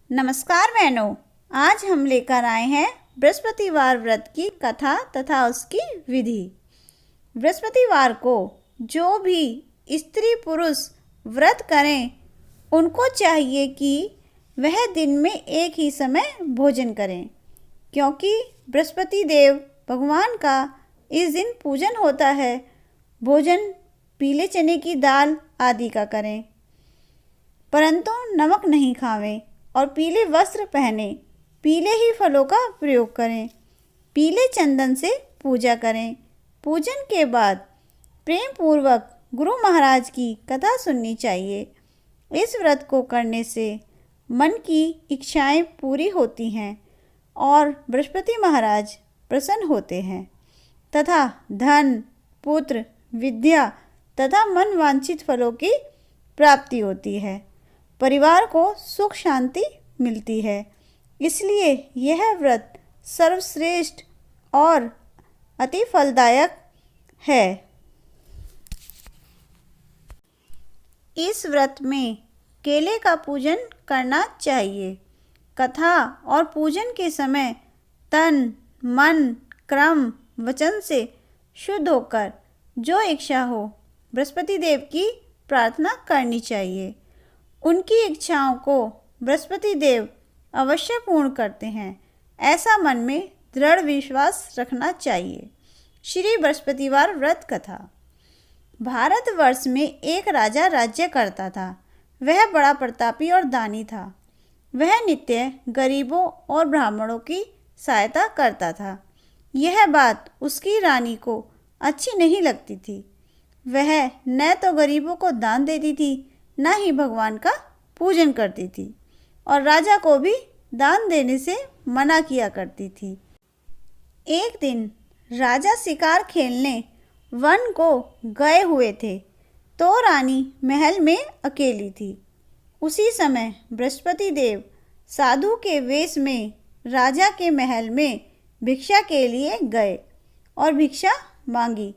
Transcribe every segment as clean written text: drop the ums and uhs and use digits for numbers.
नमस्कार बहनों, आज हम लेकर आए हैं बृहस्पतिवार व्रत की कथा तथा उसकी विधि। बृहस्पतिवार को जो भी स्त्री पुरुष व्रत करें, उनको चाहिए कि वह दिन में एक ही समय भोजन करें, क्योंकि बृहस्पति देव भगवान का इस दिन पूजन होता है। भोजन पीले चने की दाल आदि का करें, परंतु नमक नहीं खावें और पीले वस्त्र पहने, पीले ही फलों का प्रयोग करें, पीले चंदन से पूजा करें। पूजन के बाद प्रेम पूर्वक गुरु महाराज की कथा सुननी चाहिए। इस व्रत को करने से मन की इच्छाएं पूरी होती हैं और बृहस्पति महाराज प्रसन्न होते हैं तथा धन, पुत्र, विद्या तथा मन वांछित फलों की प्राप्ति होती है। परिवार को सुख शांति मिलती है। इसलिए यह व्रत सर्वश्रेष्ठ और अति फलदायक है। इस व्रत में केले का पूजन करना चाहिए। कथा और पूजन के समय तन, मन, क्रम, वचन से शुद्ध होकर जो इच्छा हो बृहस्पति देव की प्रार्थना करनी चाहिए। उनकी इच्छाओं को बृहस्पति देव अवश्य पूर्ण करते हैं, ऐसा मन में दृढ़ विश्वास रखना चाहिए। श्री बृहस्पतिवार व्रत कथा। भारतवर्ष में एक राजा राज्य करता था। वह बड़ा प्रतापी और दानी था। वह नित्य गरीबों और ब्राह्मणों की सहायता करता था। यह बात उसकी रानी को अच्छी नहीं लगती थी। वह न तो गरीबों को दान देती थी, न ही भगवान का पूजन करती थी और राजा को भी दान देने से मना किया करती थी। एक दिन राजा शिकार खेलने वन को गए हुए थे, तो रानी महल में अकेली थी। उसी समय बृहस्पति देव साधु के वेश में राजा के महल में भिक्षा के लिए गए और भिक्षा मांगी।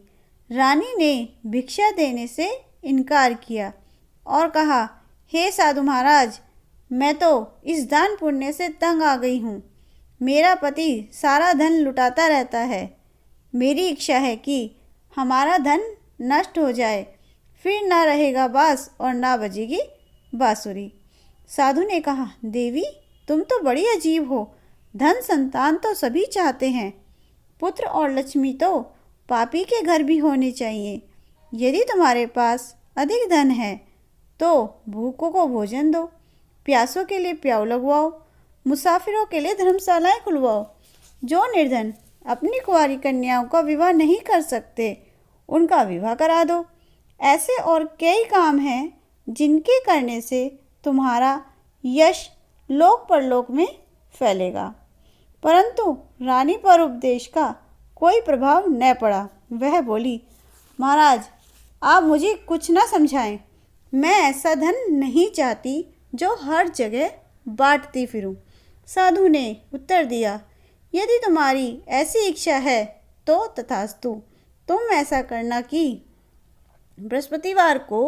रानी ने भिक्षा देने से इनकार किया और कहा, हे साधु महाराज, मैं तो इस दान पुण्य से तंग आ गई हूँ। मेरा पति सारा धन लुटाता रहता है। मेरी इच्छा है कि हमारा धन नष्ट हो जाए, फिर ना रहेगा बांस और ना बजेगी बांसुरी। साधु ने कहा, देवी, तुम तो बड़ी अजीब हो। धन संतान तो सभी चाहते हैं, पुत्र और लक्ष्मी तो पापी के घर भी होने चाहिए। यदि तुम्हारे पास अधिक धन है तो भूखों को भोजन दो, प्यासों के लिए प्याऊ लगवाओ, मुसाफिरों के लिए धर्मशालाएं खुलवाओ। जो निर्धन अपनी कुंवारी कन्याओं का विवाह नहीं कर सकते, उनका विवाह करा दो। ऐसे और कई काम हैं जिनके करने से तुम्हारा यश लोक परलोक में फैलेगा। परंतु रानी पर उपदेश का कोई प्रभाव न पड़ा। वह बोली, महाराज, आप मुझे कुछ न समझाएं। मैं ऐसा धन नहीं चाहती जो हर जगह बांटती फिरूं। साधु ने उत्तर दिया, यदि तुम्हारी ऐसी इच्छा है तो तथास्तु। तुम ऐसा करना कि बृहस्पतिवार को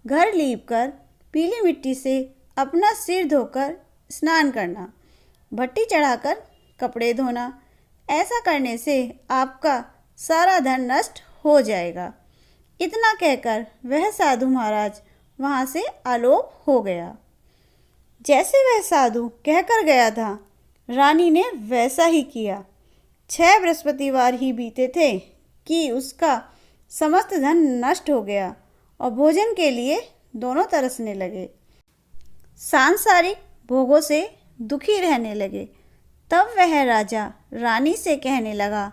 घर लीपकर पीली मिट्टी से अपना सिर धोकर स्नान करना, भट्टी चढ़ाकर कपड़े धोना। ऐसा करने से आपका सारा धन नष्ट हो जाएगा। इतना कहकर वह साधु महाराज वहाँ से आलोप हो गया। जैसे वह साधु कहकर गया था, रानी ने वैसा ही किया। 6 बृहस्पतिवार ही बीते थे कि उसका समस्त धन नष्ट हो गया और भोजन के लिए दोनों तरसने लगे। सांसारिक भोगों से दुखी रहने लगे। तब वह राजा रानी से कहने लगा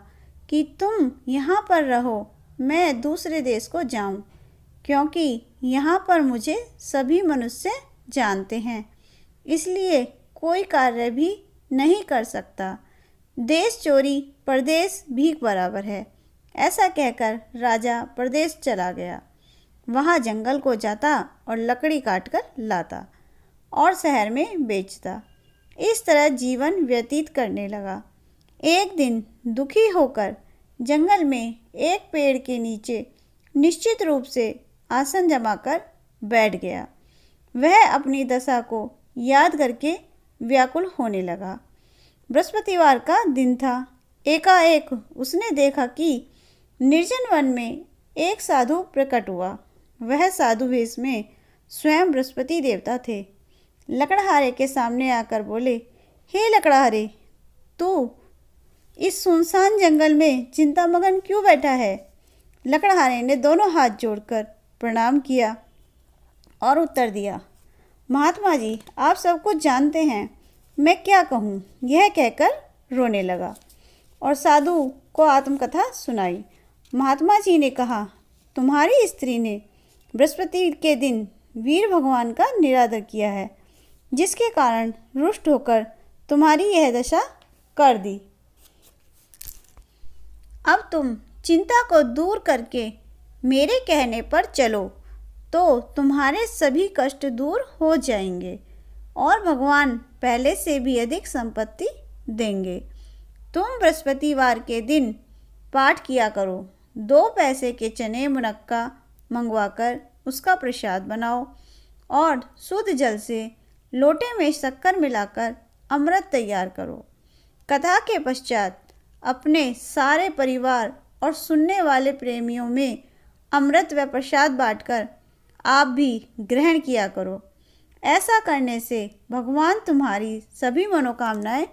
कि तुम यहाँ पर रहो, मैं दूसरे देश को जाऊँ, क्योंकि यहाँ पर मुझे सभी मनुष्य जानते हैं, इसलिए कोई कार्य भी नहीं कर सकता। देश चोरी परदेश भीख बराबर है। ऐसा कहकर राजा परदेश चला गया। वहाँ जंगल को जाता और लकड़ी काटकर लाता और शहर में बेचता। इस तरह जीवन व्यतीत करने लगा। एक दिन दुखी होकर जंगल में एक पेड़ के नीचे निश्चित रूप से आसन जमाकर बैठ गया। वह अपनी दशा को याद करके व्याकुल होने लगा। बृहस्पतिवार का दिन था। एकाएक उसने देखा कि निर्जन वन में एक साधु प्रकट हुआ। वह साधु वेश में स्वयं बृहस्पति देवता थे। लकड़हारे के सामने आकर बोले, हे लकड़हारे, तू इस सुनसान जंगल में चिंतामग्न क्यों बैठा है? लकड़हारे ने दोनों हाथ जोड़कर प्रणाम किया और उत्तर दिया, महात्मा जी, आप सब कुछ जानते हैं, मैं क्या कहूँ। यह कहकर रोने लगा और साधु को आत्मकथा सुनाई। महात्मा जी ने कहा, तुम्हारी स्त्री ने बृहस्पति के दिन वीर भगवान का निरादर किया है, जिसके कारण रुष्ट होकर तुम्हारी यह दशा कर दी। अब तुम चिंता को दूर करके मेरे कहने पर चलो तो तुम्हारे सभी कष्ट दूर हो जाएंगे और भगवान पहले से भी अधिक संपत्ति देंगे। तुम बृहस्पतिवार के दिन पाठ किया करो। 2 पैसे के चने मुनक्का मंगवाकर उसका प्रसाद बनाओ और शुद्ध जल से लोटे में शक्कर मिलाकर अमृत तैयार करो। कथा के पश्चात अपने सारे परिवार और सुनने वाले प्रेमियों में अमृत व प्रसाद बांटकर आप भी ग्रहण किया करो। ऐसा करने से भगवान तुम्हारी सभी मनोकामनाएं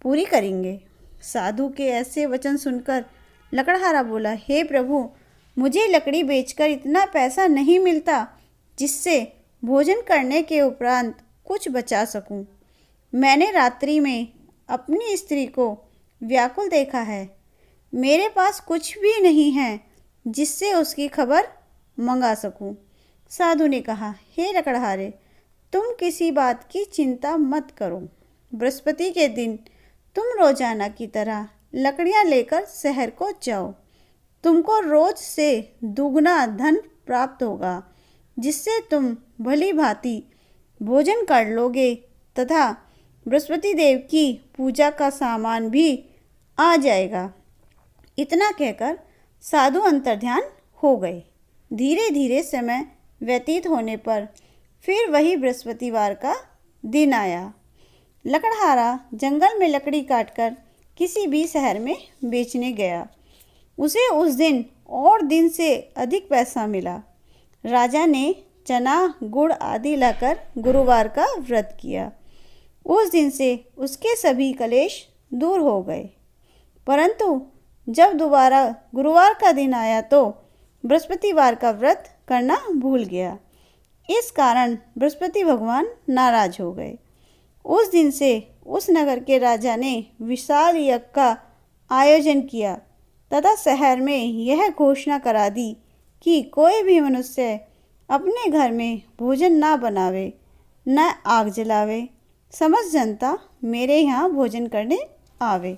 पूरी करेंगे। साधु के ऐसे वचन सुनकर लकड़हारा बोला, हे प्रभु, मुझे लकड़ी बेचकर इतना पैसा नहीं मिलता जिससे भोजन करने के उपरांत कुछ बचा सकूं। मैंने रात्रि में अपनी स्त्री को व्याकुल देखा है। मेरे पास कुछ भी नहीं है जिससे उसकी खबर मंगा सकूं। साधु ने कहा, हे लकड़हारे, तुम किसी बात की चिंता मत करो। बृहस्पति के दिन तुम रोजाना की तरह लकड़ियां लेकर शहर को जाओ। तुमको रोज से दुगना धन प्राप्त होगा, जिससे तुम भली भांति भोजन कर लोगे तथा बृहस्पति देव की पूजा का सामान भी आ जाएगा। इतना कहकर साधु अंतर्ध्यान हो गए। धीरे धीरे समय व्यतीत होने पर फिर वही बृहस्पतिवार का दिन आया। लकड़हारा जंगल में लकड़ी काटकर किसी भी शहर में बेचने गया। उसे उस दिन और दिन से अधिक पैसा मिला। राजा ने चना, गुड़ आदि लाकर गुरुवार का व्रत किया। उस दिन से उसके सभी कलेश दूर हो गए। परंतु जब दोबारा गुरुवार का दिन आया तो बृहस्पतिवार का व्रत करना भूल गया। इस कारण बृहस्पति भगवान नाराज हो गए। उस दिन से उस नगर के राजा ने विशाल यज्ञ का आयोजन किया तथा शहर में यह घोषणा करा दी कि कोई भी मनुष्य अपने घर में भोजन ना बनावे, न आग जलावे। समस्त जनता मेरे यहाँ भोजन करने आवे।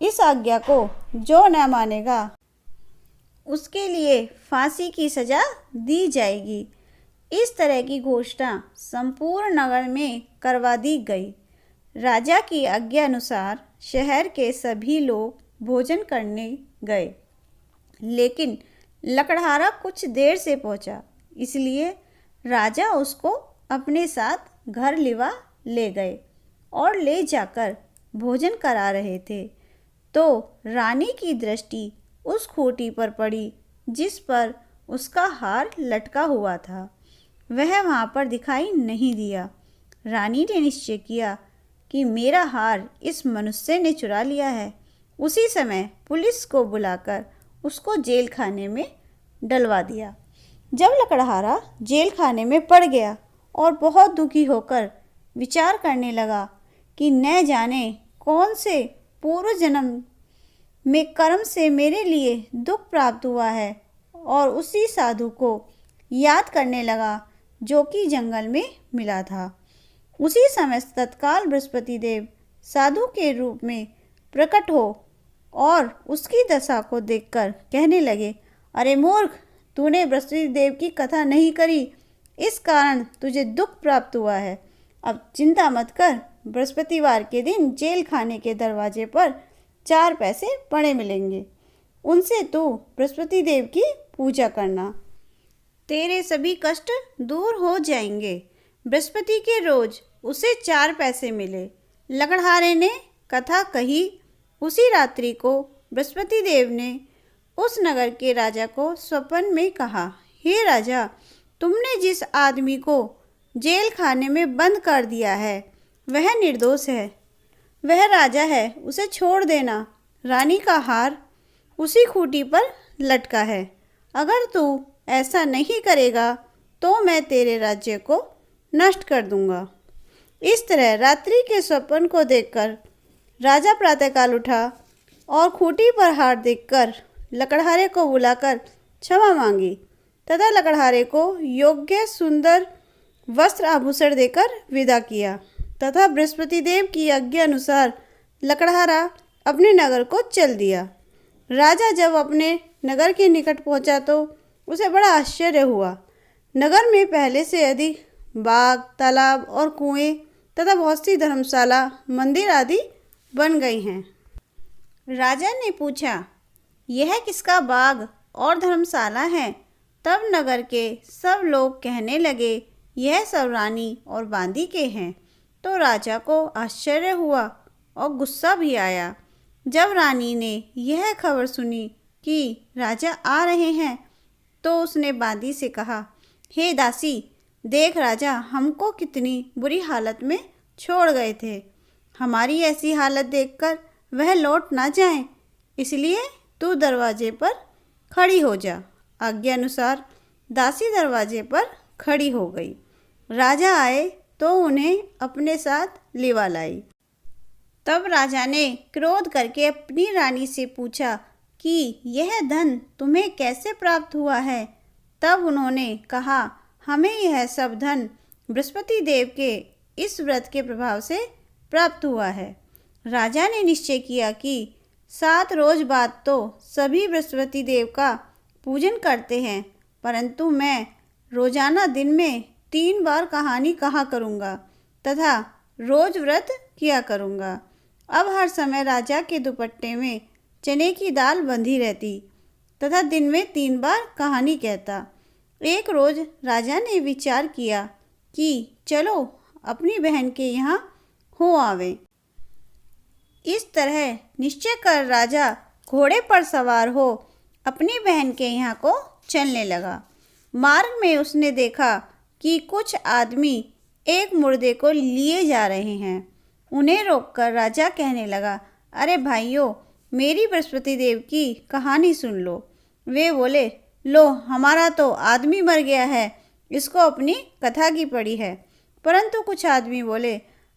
इस आज्ञा को जो न मानेगा उसके लिए फांसी की सजा दी जाएगी। इस तरह की घोषणा संपूर्ण नगर में करवा दी गई। राजा की आज्ञा अनुसार शहर के सभी लोग भोजन करने गए, लेकिन लकड़हारा कुछ देर से पहुंचा, इसलिए राजा उसको अपने साथ घर लिवा ले गए और ले जाकर भोजन करा रहे थे तो रानी की दृष्टि उस खूंटी पर पड़ी जिस पर उसका हार लटका हुआ था। वह वहाँ पर दिखाई नहीं दिया। रानी ने निश्चय किया कि मेरा हार इस मनुष्य ने चुरा लिया है। उसी समय पुलिस को बुलाकर उसको जेल खाने में डलवा दिया। जब लकड़हारा जेल खाने में पड़ गया और बहुत दुखी होकर विचार करने लगा कि न जाने कौन से पूर्व जन्म में कर्म से मेरे लिए दुख प्राप्त हुआ है, और उसी साधु को याद करने लगा जो कि जंगल में मिला था। उसी समय तत्काल बृहस्पति देव साधु के रूप में प्रकट हो और उसकी दशा को देखकर कहने लगे, अरे मूर्ख, तूने बृहस्पति देव की कथा नहीं करी, इस कारण तुझे दुख प्राप्त हुआ है। अब चिंता मत कर, बृहस्पतिवार के दिन जेल खाने के दरवाजे पर 4 पैसे पड़े मिलेंगे, उनसे तू बृहस्पति देव की पूजा करना, तेरे सभी कष्ट दूर हो जाएंगे। बृहस्पति के रोज उसे 4 पैसे मिले। लकड़हारे ने कथा कही। उसी रात्रि को बृहस्पति देव ने उस नगर के राजा को स्वप्न में कहा, हे राजा, तुमने जिस आदमी को जेल खाने में बंद कर दिया है वह निर्दोष है। वह राजा है, उसे छोड़ देना। रानी का हार उसी खूंटी पर लटका है। अगर तू ऐसा नहीं करेगा तो मैं तेरे राज्य को नष्ट कर दूंगा। इस तरह रात्रि के स्वप्न को देखकर राजा प्रातःकाल उठा और खूंटी पर हार देखकर लकड़हारे को बुलाकर क्षमा मांगी तथा लकड़हारे को योग्य सुंदर वस्त्र आभूषण देकर विदा किया तथा बृहस्पति देव की आज्ञा अनुसार लकड़हारा अपने नगर को चल दिया। राजा जब अपने नगर के निकट पहुंचा तो उसे बड़ा आश्चर्य हुआ। नगर में पहले से अधिक बाग, तालाब और कुएं तथा बहुत सी धर्मशाला, मंदिर आदि बन गई हैं। राजा ने पूछा, यह किसका बाग और धर्मशाला है? तब नगर के सब लोग कहने लगे, यह सब रानी और बांदी के हैं। तो राजा को आश्चर्य हुआ और गुस्सा भी आया। जब रानी ने यह खबर सुनी कि राजा आ रहे हैं तो उसने बांदी से कहा, हे दासी, देख राजा हमको कितनी बुरी हालत में छोड़ गए थे। हमारी ऐसी हालत देखकर वह लौट ना जाएं, इसलिए तू दरवाजे पर खड़ी हो जा। आज्ञा अनुसार दासी दरवाजे पर खड़ी हो गई। राजा आए तो उन्हें अपने साथ लिवा लाई। तब राजा ने क्रोध करके अपनी रानी से पूछा कि यह धन तुम्हें कैसे प्राप्त हुआ है? तब उन्होंने कहा, हमें यह सब धन बृहस्पति देव के इस व्रत के प्रभाव से प्राप्त हुआ है। राजा ने निश्चय किया कि 7 रोज बाद तो सभी बृहस्पति देव का पूजन करते हैं, परंतु मैं रोजाना दिन में 3 बार कहानी कहा करूँगा तथा रोज व्रत किया करूँगा। अब हर समय राजा के दुपट्टे में चने की दाल बंधी रहती तथा दिन में 3 बार कहानी कहता। एक रोज राजा ने विचार किया कि चलो अपनी बहन के यहाँ हो आवे। इस तरह निश्चय कर राजा घोड़े पर सवार हो अपनी बहन के यहाँ को चलने लगा। मार्ग में उसने देखा कि कुछ आदमी एक मुर्दे को लिए जा रहे हैं। उन्हें रोककर राजा कहने लगा, अरे भाइयों, मेरी बृहस्पति देव की कहानी सुन लो। वे बोले, लो हमारा तो आदमी मर गया है, इसको अपनी कथा की पड़ी है। परंतु कुछ आदमी बोले,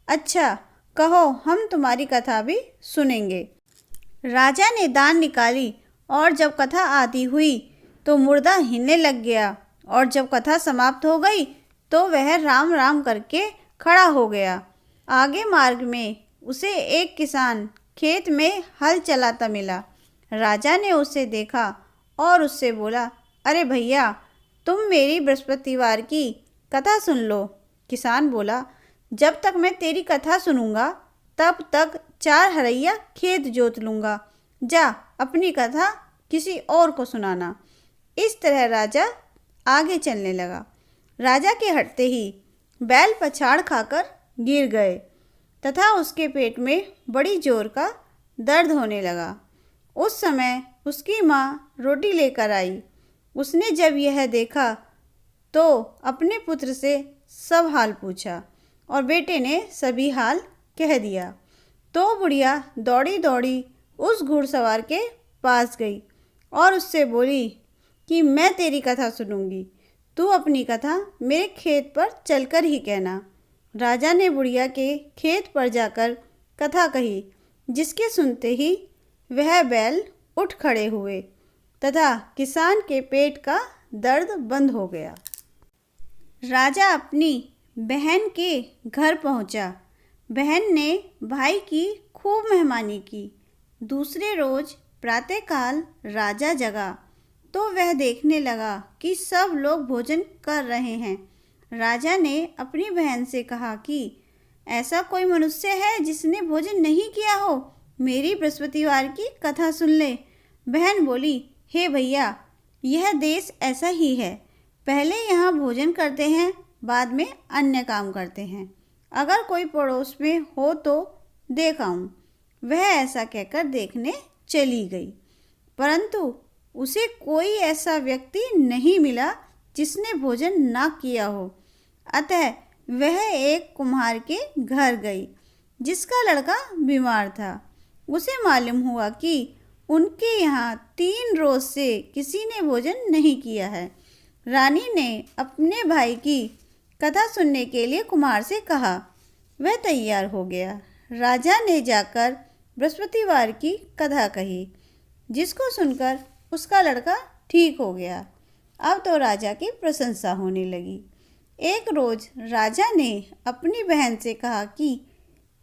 अच्छा कहो, हम तुम्हारी कथा भी सुनेंगे। राजा ने दान निकाली और जब कथा आदि हुई तो मुर्दा हिलने लग गया और जब कथा समाप्त हो गई तो वह राम राम करके खड़ा हो गया। आगे मार्ग में उसे एक किसान खेत में हल चलाता मिला। राजा ने उसे देखा और उससे बोला, अरे भैया, तुम मेरी बृहस्पतिवार की कथा सुन लो। किसान बोला, जब तक मैं तेरी कथा सुनूंगा तब तक 4 हरैया खेत जोत लूँगा। जा अपनी कथा किसी और को सुनाना। इस तरह राजा आगे चलने लगा। राजा के हटते ही बैल पछाड़ खाकर गिर गए तथा उसके पेट में बड़ी जोर का दर्द होने लगा। उस समय उसकी माँ रोटी लेकर आई। उसने जब यह देखा तो अपने पुत्र से सब हाल पूछा और बेटे ने सभी हाल कह दिया। तो बुढ़िया दौड़ी दौड़ी उस घुड़सवार के पास गई और उससे बोली कि मैं तेरी कथा सुनूंगी, तू अपनी कथा मेरे खेत पर चलकर ही कहना। राजा ने बुढ़िया के खेत पर जाकर कथा कही, जिसके सुनते ही वह बैल उठ खड़े हुए तथा किसान के पेट का दर्द बंद हो गया। राजा अपनी बहन के घर पहुंचा। बहन ने भाई की खूब मेहमानी की। दूसरे रोज प्रातःकाल राजा जगा तो वह देखने लगा कि सब लोग भोजन कर रहे हैं। राजा ने अपनी बहन से कहा कि ऐसा कोई मनुष्य है जिसने भोजन नहीं किया हो, मेरी बृहस्पतिवार की कथा सुन ले। बहन बोली, हे भैया, यह देश ऐसा ही है, पहले यहाँ भोजन करते हैं, बाद में अन्य काम करते हैं। अगर कोई पड़ोस में हो तो देख आऊं। वह ऐसा कहकर देखने चली गई, परंतु उसे कोई ऐसा व्यक्ति नहीं मिला जिसने भोजन ना किया हो। अतः वह एक कुम्हार के घर गई जिसका लड़का बीमार था। उसे मालूम हुआ कि उनके यहाँ 3 रोज से किसी ने भोजन नहीं किया है। रानी ने अपने भाई की कथा सुनने के लिए कुम्हार से कहा। वह तैयार हो गया। राजा ने जाकर बृहस्पतिवार की कथा कही, जिसको सुनकर उसका लड़का ठीक हो गया। अब तो राजा की प्रशंसा होने लगी। एक रोज राजा ने अपनी बहन से कहा कि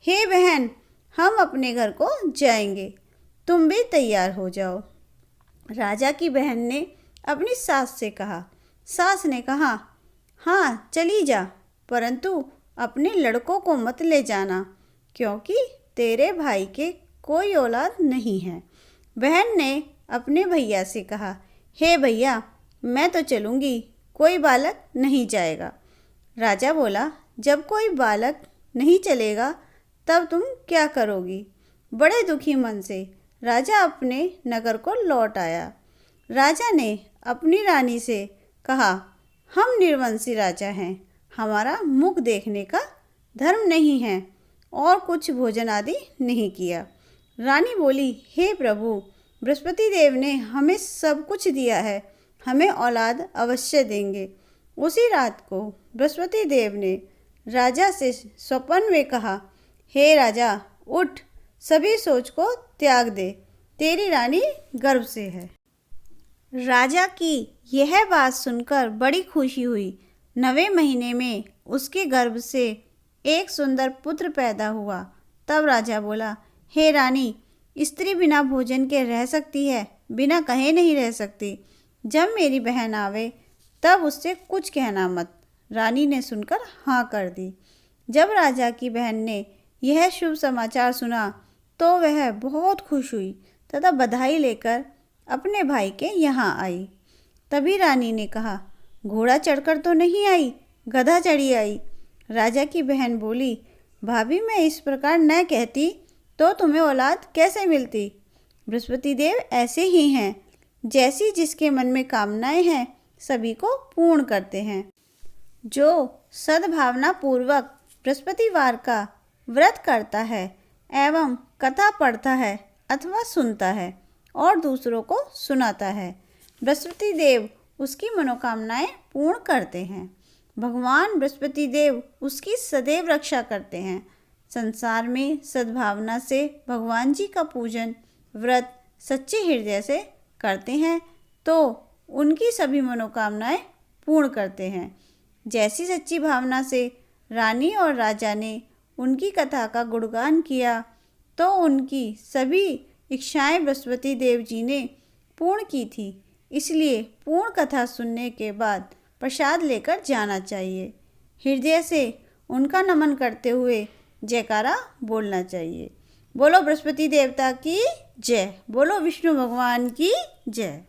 हे बहन, हम अपने घर को जाएंगे, तुम भी तैयार हो जाओ। राजा की बहन ने अपनी सास से कहा। सास ने कहा, हाँ चली जा, परंतु अपने लड़कों को मत ले जाना, क्योंकि तेरे भाई के कोई औलाद नहीं है। बहन ने अपने भैया से कहा, हे भैया, मैं तो चलूँगी, कोई बालक नहीं जाएगा। राजा बोला, जब कोई बालक नहीं चलेगा तब तुम क्या करोगी? बड़े दुखी मन से राजा अपने नगर को लौट आया। राजा ने अपनी रानी से कहा, हम निर्वंशी राजा हैं, हमारा मुख देखने का धर्म नहीं है और कुछ भोजन आदि नहीं किया। रानी बोली, हे प्रभु, बृहस्पति देव ने हमें सब कुछ दिया है, हमें औलाद अवश्य देंगे। उसी रात को बृहस्पति देव ने राजा से स्वप्न में कहा, हे राजा, उठ, सभी सोच को त्याग दे, तेरी रानी गर्भ से है। राजा की यह बात सुनकर बड़ी खुशी हुई। 9वें महीने में उसके गर्भ से एक सुंदर पुत्र पैदा हुआ। तब राजा बोला, हे रानी, स्त्री बिना भोजन के रह सकती है, बिना कहे नहीं रह सकती। जब मेरी बहन आवे तब उससे कुछ कहना मत। रानी ने सुनकर हाँ कर दी। जब राजा की बहन ने यह शुभ समाचार सुना तो वह बहुत खुश हुई तथा बधाई लेकर अपने भाई के यहाँ आई। तभी रानी ने कहा, घोड़ा चढ़कर तो नहीं आई, गधा चढ़ी आई। राजा की बहन बोली, भाभी, मैं इस प्रकार न कहती तो तुम्हें औलाद कैसे मिलती? बृहस्पति देव ऐसे ही हैं, जैसी जिसके मन में कामनाएं हैं सभी को पूर्ण करते हैं। जो सद्भावना पूर्वक बृहस्पतिवार का व्रत करता है एवं कथा पढ़ता है अथवा सुनता है और दूसरों को सुनाता है, बृहस्पति देव उसकी मनोकामनाएं पूर्ण करते हैं। भगवान बृहस्पति देव उसकी सदैव रक्षा करते हैं। संसार में सद्भावना से भगवान जी का पूजन व्रत सच्चे हृदय से करते हैं तो उनकी सभी मनोकामनाएं पूर्ण करते हैं। जैसी सच्ची भावना से रानी और राजा ने उनकी कथा का गुणगान किया तो उनकी सभी इच्छाएं बृहस्पति देव जी ने पूर्ण की थी। इसलिए पूर्ण कथा सुनने के बाद प्रसाद लेकर जाना चाहिए। हृदय से उनका नमन करते हुए जयकारा बोलना चाहिए। बोलो बृहस्पति देवता की जय, बोलो विष्णु भगवान की जय।